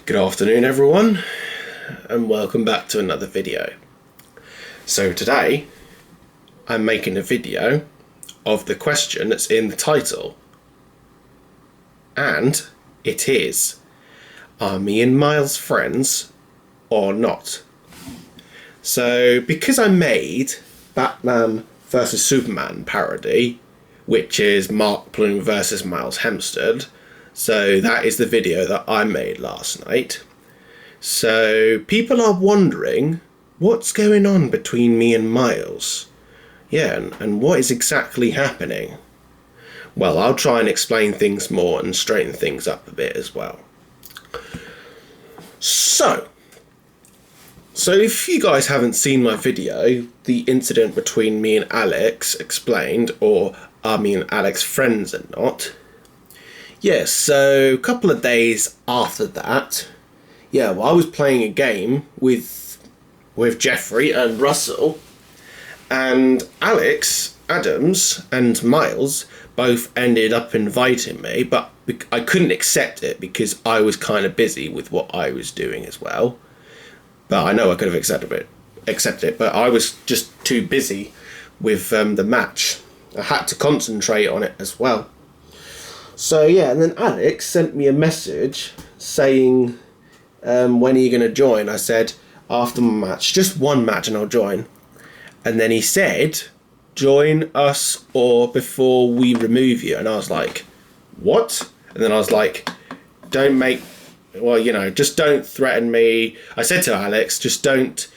Good afternoon everyone, and welcome back to another video. So today I'm making a video of the question that's in the title, and it is, are me and Miles friends or not? So because I made Batman vs Superman parody, which is Mark Bloom versus Miles Hempstead, so that is the video that I made last night. So people are wondering what's going on between me and Miles. Yeah, and what is exactly happening? Well, I'll try and explain things more and straighten things up a bit as well. So if you guys haven't seen my video, the incident between me and Alex explained, or are me and Alex friends or not? Yes, so a couple of days after that, I was playing a game with Jeffrey and Russell, and Alex, Adams and Miles both ended up inviting me, but I couldn't accept it because I was kind of busy with what I was doing as well. But I know I could have accepted it, but I was just too busy with the match. I had to concentrate on it as well. So and then Alex sent me a message saying, when are you going to join? I said, after my match, just one match and I'll join. And then he said, join us or before we remove you. And I was like, what? And then I was like, just don't threaten me. I said to Alex, just don't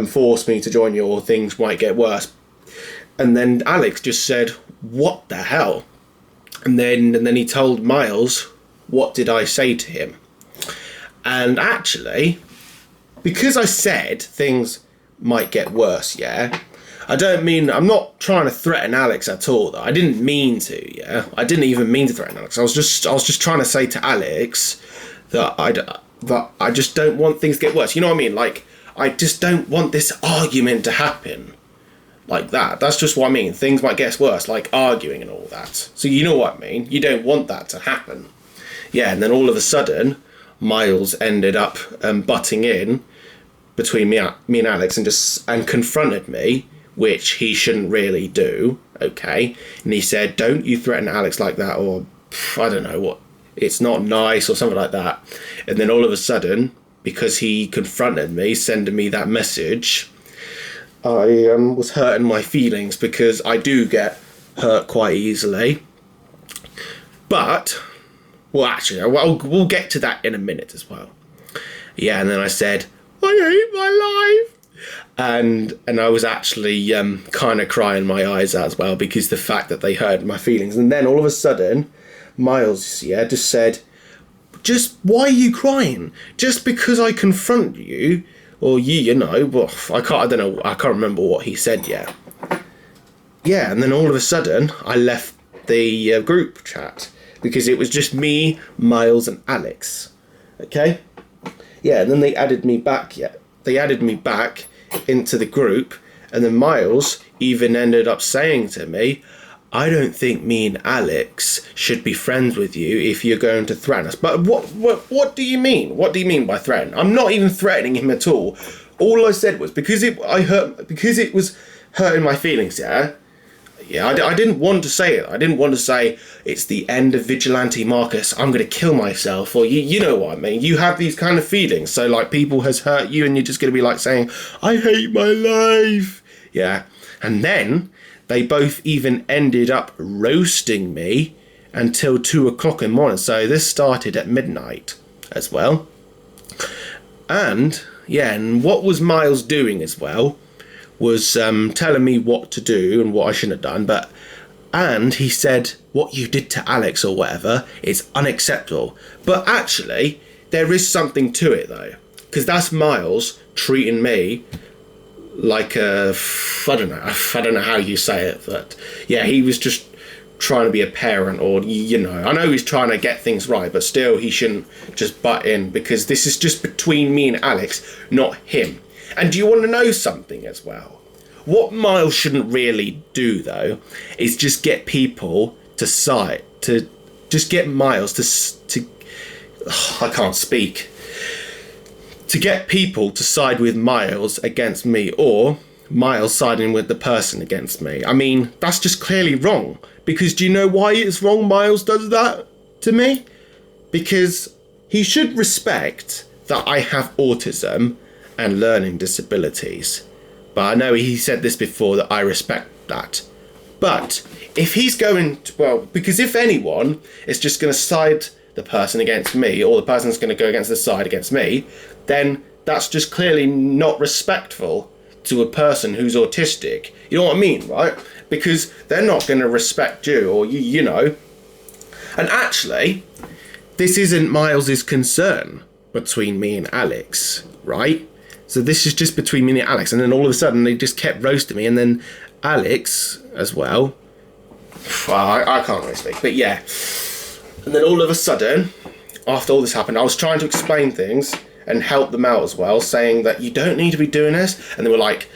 force me to join you or things might get worse. And then Alex just said, what the hell? And then he told Miles, what did I say to him? And actually, because I said things might get worse, I'm not trying to threaten Alex at all, though. I didn't mean to, I didn't even mean to threaten Alex. I was just trying to say to Alex that I just don't want things to get worse. You know what I mean? Like, I just don't want this argument to happen. Like that. That's just what I mean. Things might get worse, like arguing and all that. So you know what I mean. You don't want that to happen. Yeah, and then all of a sudden, Miles ended up butting in between me and Alex and confronted me, which he shouldn't really do. Okay, and he said, "Don't you threaten Alex like that," or I don't know what. It's not nice or something like that. And then all of a sudden, because he confronted me, sending me that message, I was hurting my feelings because I do get hurt quite easily. But, we'll get to that in a minute as well. Yeah, and then I said, I hate my life. And I was actually kind of crying my eyes out as well because the fact that they hurt my feelings. And then all of a sudden, Miles, just said, why are you crying? Just because I confront you, or I can't remember what he said yet. Yeah, and then all of a sudden, I left the group chat because it was just me, Miles, and Alex. Okay? Yeah, and then they added me back. They added me back into the group, and then Miles even ended up saying to me, I don't think me and Alex should be friends with you if you're going to threaten us. But what do you mean? What do you mean by threaten? I'm not even threatening him at all. All I said was because it was hurting my feelings. I didn't want to say it. I didn't want to say it's the end of Vigilante Marcus. I'm going to kill myself, or you know what I mean. You have these kind of feelings. So like people has hurt you, and you're just going to be like saying, I hate my life. Yeah, and then they both even ended up roasting me until 2 o'clock in the morning. So this started at midnight as well. And what was Miles doing as well was telling me what to do and what I shouldn't have done. And he said, what you did to Alex or whatever is unacceptable. But actually, there is something to it though. Because that's Miles treating me like I don't know how you say it, but he was just trying to be a parent, or I know he's trying to get things right, but still he shouldn't just butt in because this is just between me and Alex, not him. And do you want to know something as well? What Miles shouldn't really do though is just get people to just get Miles to I can't speak. to get people to side with Miles against me, or Miles siding with the person against me. I mean, that's just clearly wrong. Because do you know why it's wrong Miles does that to me? Because he should respect that I have autism and learning disabilities. But I know he said this before, that I respect that. But if he's going to, well, because if anyone is just going to side the person against me, or the person's going to go against the side against me, then that's just clearly not respectful to a person who's autistic. You know what I mean, right? Because they're not going to respect you, or you know. And actually, this isn't Miles's concern between me and Alex, right? So this is just between me and Alex, and then all of a sudden they just kept roasting me, and then Alex as well. I can't really speak, but yeah. And then all of a sudden, after all this happened, I was trying to explain things and help them out as well, saying that you don't need to be doing this, and they were like,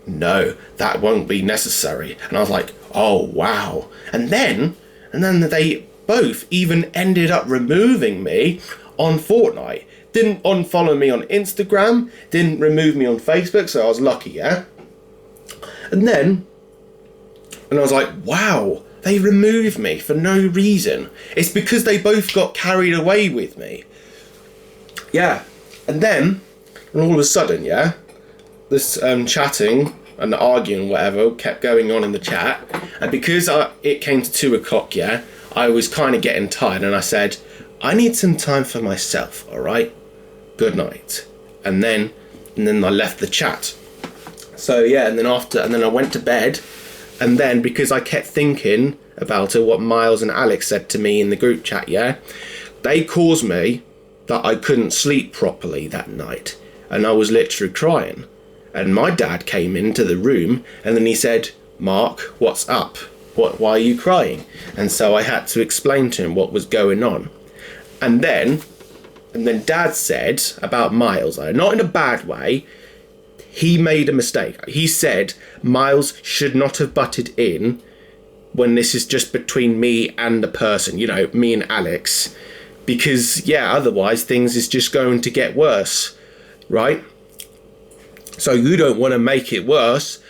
no, that won't be necessary. And I was like, oh wow. And then they both even ended up removing me on Fortnite. Didn't unfollow me on Instagram, didn't remove me on Facebook, so I was lucky, yeah? And I was like, wow, they removed me for no reason. It's because they both got carried away with me. Yeah. And all of a sudden, yeah, this chatting and arguing, whatever, kept going on in the chat. And because it came to 2 o'clock, yeah, I was kind of getting tired, and I said, I need some time for myself, all right? Good night. And then I left the chat. So yeah, and then I went to bed, and then because I kept thinking about what Miles and Alex said to me in the group chat, yeah, they caused me that I couldn't sleep properly that night, and I was literally crying. And my dad came into the room, and then he said, Mark, what's up? Why are you crying? And so I had to explain to him what was going on. And then Dad said about Miles, not in a bad way, he made a mistake. He said Miles should not have butted in when this is just between me and the person, you know, me and Alex. Because, yeah, otherwise things is just going to get worse, right? So you don't want to make it worse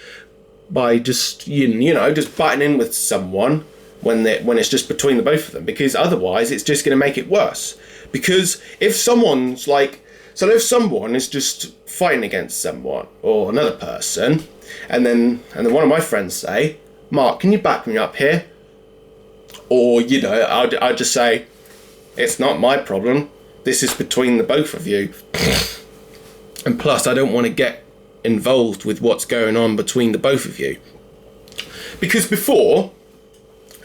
by just, you know, just butting in with someone when it's just between the both of them, because otherwise it's just going to make it worse. Because if someone is just fighting against someone or another person, and then one of my friends say, Mark, can you back me up here? Or, you know, I'd just say, it's not my problem. This is between the both of you. And plus, I don't want to get involved with what's going on between the both of you. Because before,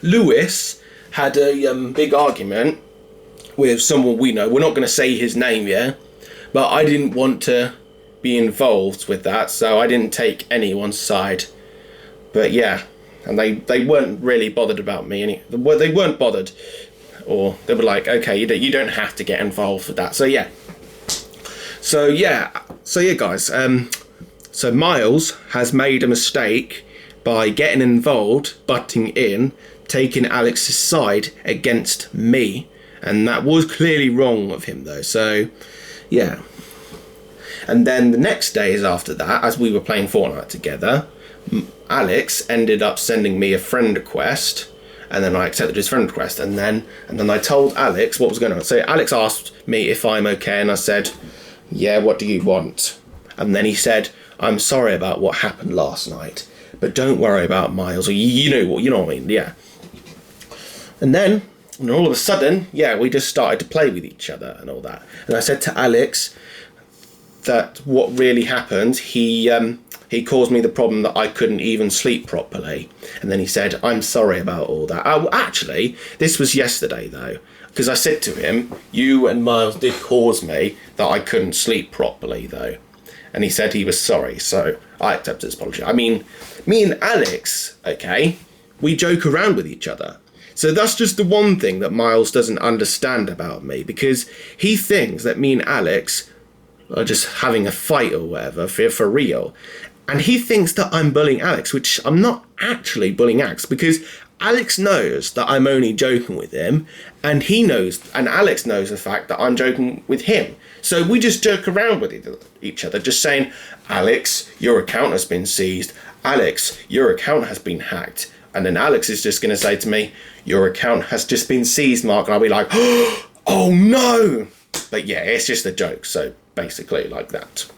Lewis had a big argument with someone we know. We're not going to say his name, yeah? But I didn't want to be involved with that, so I didn't take anyone's side. But yeah, and they weren't really bothered about me. Well, they weren't bothered. Or they were like, okay, you don't have to get involved with that. So yeah, guys. So Miles has made a mistake by getting involved, butting in, taking Alex's side against me, and that was clearly wrong of him, though. So yeah. And then the next days after that, as we were playing Fortnite together, Alex ended up sending me a friend request. And then I accepted his friend request, and then I told Alex what was going on. So Alex asked me if I'm okay, and I said, yeah, what do you want? And then he said, I'm sorry about what happened last night, but don't worry about Miles, or you know what I mean, yeah. And then all of a sudden, yeah, we just started to play with each other and all that. And I said to Alex that what really happened, he caused me the problem that I couldn't even sleep properly. And then he said, I'm sorry about all that. Actually, this was yesterday, though, because I said to him, you and Miles did cause me that I couldn't sleep properly, though. And he said he was sorry, so I accepted his apology. I mean, me and Alex, okay, we joke around with each other. So that's just the one thing that Miles doesn't understand about me, because he thinks that me and Alex are just having a fight or whatever for real. And he thinks that I'm bullying Alex, which I'm not actually bullying Alex, because Alex knows that I'm only joking with him, and Alex knows the fact that I'm joking with him. So we just joke around with each other, just saying, Alex, your account has been seized. Alex, your account has been hacked. And then Alex is just going to say to me, your account has just been seized, Mark. And I'll be like, oh no. But yeah, it's just a joke. So basically like that.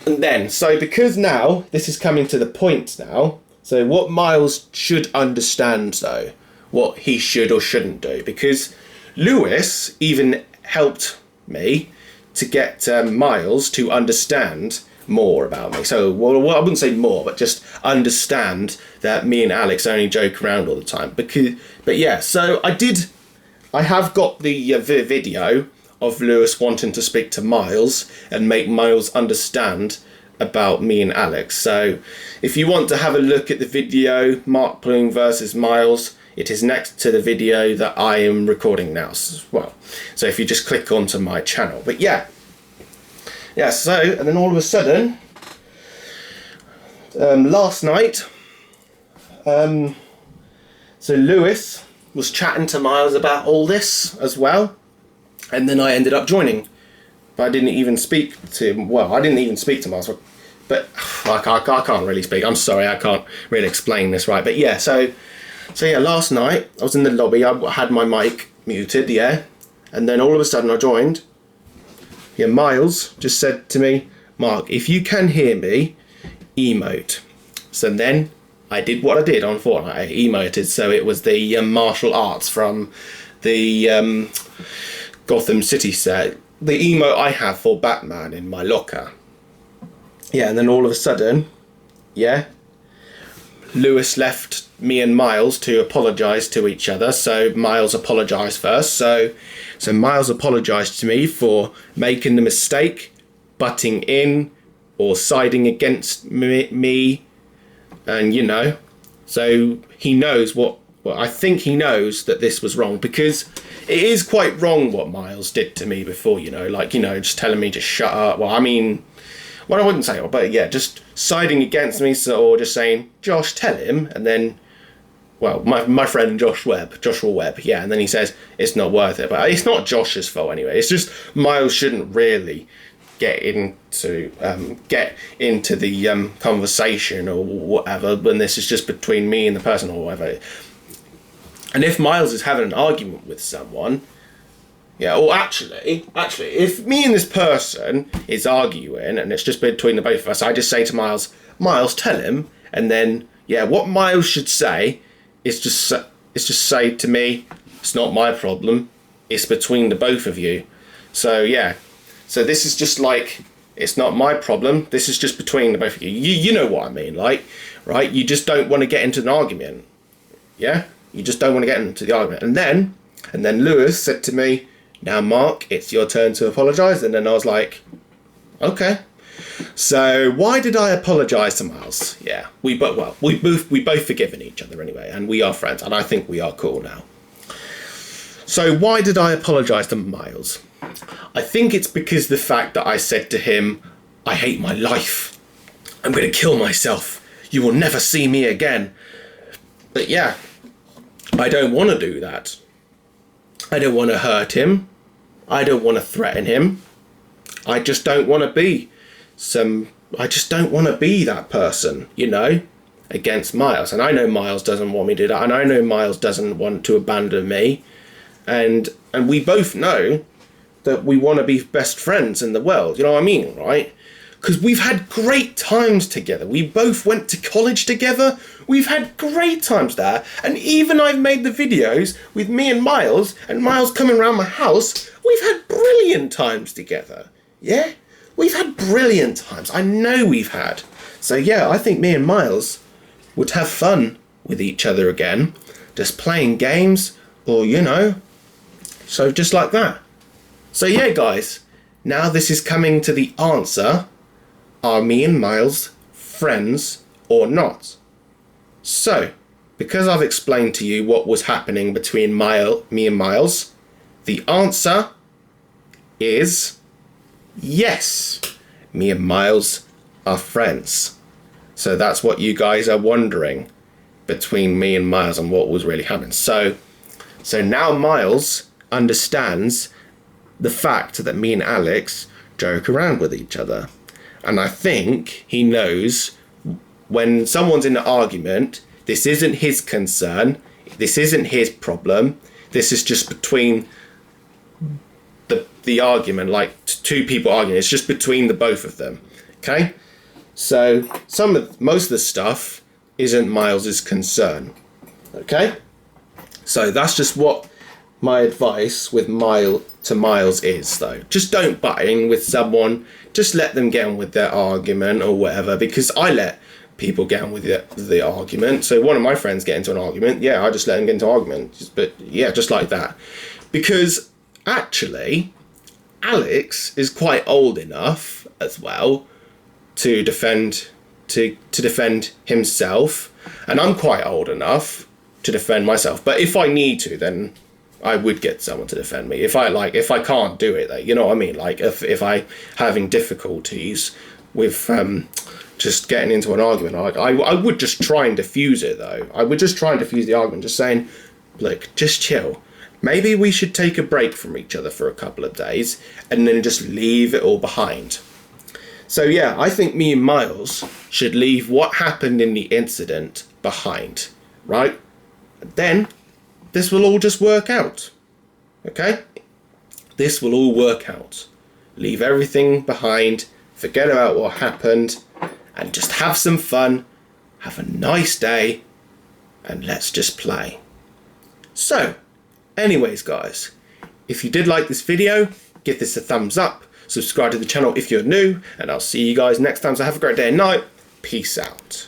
And then, so because now, this is coming to the point now. So what Miles should understand though, what he should or shouldn't do. Because Lewis even helped me to get Miles to understand more about me. So, well, I wouldn't say more, but just understand that me and Alex only joke around all the time. But yeah, so I have got the video of Lewis wanting to speak to Miles and make Miles understand about me and Alex. So if you want to have a look at the video, Mark Bloom versus Miles, it is next to the video that I am recording now as well. So if you just click onto my channel. But yeah, so, and then all of a sudden, last night, so Lewis was chatting to Miles about all this as well, and then I ended up joining, but I didn't even speak to him. Well, I didn't even speak to Miles, but I can't really speak. I'm sorry, I can't really explain this right. But yeah, so yeah, last night I was in the lobby. I had my mic muted, yeah, and then all of a sudden I joined. Yeah, Miles just said to me, Mark, if you can hear me, emote. So then I did what I did on Fortnite. I emoted. So it was the martial arts from the Gotham City set. The emote I have for Batman in my locker. Yeah, and then all of a sudden, yeah, Lewis left me and Miles to apologise to each other. So Miles apologised first. So Miles apologised to me for making the mistake, butting in or siding against me. And, you know, so he knows I think he knows that this was wrong, because it is quite wrong what Miles did to me before, you know, like, you know, just telling me to shut up. Well, I mean, well, I wouldn't say, but yeah, just siding against me, or just saying, Josh, tell him, and then, well, my friend Joshua Webb, yeah, and then he says, it's not worth it. But it's not Josh's fault anyway. It's just Miles shouldn't really get into the conversation or whatever when this is just between me and the person or whatever. And if Miles is having an argument with someone, yeah, or actually, if me and this person is arguing and it's just between the both of us, I just say to Miles, tell him, and then, yeah, what Miles should say is just say to me, it's not my problem, it's between the both of you. So yeah, so this is just like, it's not my problem, this is just between the both of you. You know what I mean, like, right? You just don't want to get into an argument, yeah? You just don't want to get into the argument. And then Lewis said to me, now Mark, it's your turn to apologise. And then I was like, okay. So why did I apologise to Miles? Yeah, we both forgiven each other anyway, and we are friends, and I think we are cool now. So why did I apologise to Miles? I think it's because the fact that I said to him, I hate my life. I'm going to kill myself. You will never see me again. But yeah, I don't want to do that. I don't want to hurt him. I don't want to threaten him. I just don't want to be that person, you know, against Miles. And I know Miles doesn't want me to do that. And I know Miles doesn't want to abandon me. And we both know that we want to be best friends in the world. You know what I mean, right? Because we've had great times together. We both went to college together. We've had great times there. And even I've made the videos with me and Miles coming around my house. We've had brilliant times together. Yeah? We've had brilliant times. I know we've had. So yeah, I think me and Miles would have fun with each other again. Just playing games or, you know. So just like that. So yeah, guys. Now this is coming to the answer. Are me and Miles friends or not? So, because I've explained to you what was happening between me and Miles, the answer is yes. Me and Miles are friends. So that's what you guys are wondering. between me and Miles and what was really happening. So now Miles understands the fact that me and Alex joke around with each other. And I think he knows when someone's in an argument, this isn't his concern, this isn't his problem, this is just between the argument, like two people arguing, it's just between the both of them. Okay? So most of the stuff isn't Miles's concern. Okay? So that's just what my advice with Miles is, though. Just don't butt in with someone. Just let them get on with their argument or whatever, because I let people get on with the argument. So one of my friends get into an argument, yeah, I just let them get into an argument. But yeah, just like that. Because actually, Alex is quite old enough as well to defend himself, and I'm quite old enough to defend myself. But if I need to, then I would get someone to defend me. If I can't do it, like, you know what I mean? Like if I having difficulties with just getting into an argument, I would just try and diffuse it, though. I would just try and diffuse the argument, just saying, look, just chill. Maybe we should take a break from each other for a couple of days and then just leave it all behind. So yeah, I think me and Miles should leave what happened in the incident behind, right? Then this will all just work out. Okay? This will all work out. Leave everything behind, forget about what happened, and just have some fun, have a nice day, and let's just play. So, anyways guys, if you did like this video, give this a thumbs up, subscribe to the channel if you're new, and I'll see you guys next time. So have a great day and night. Peace out.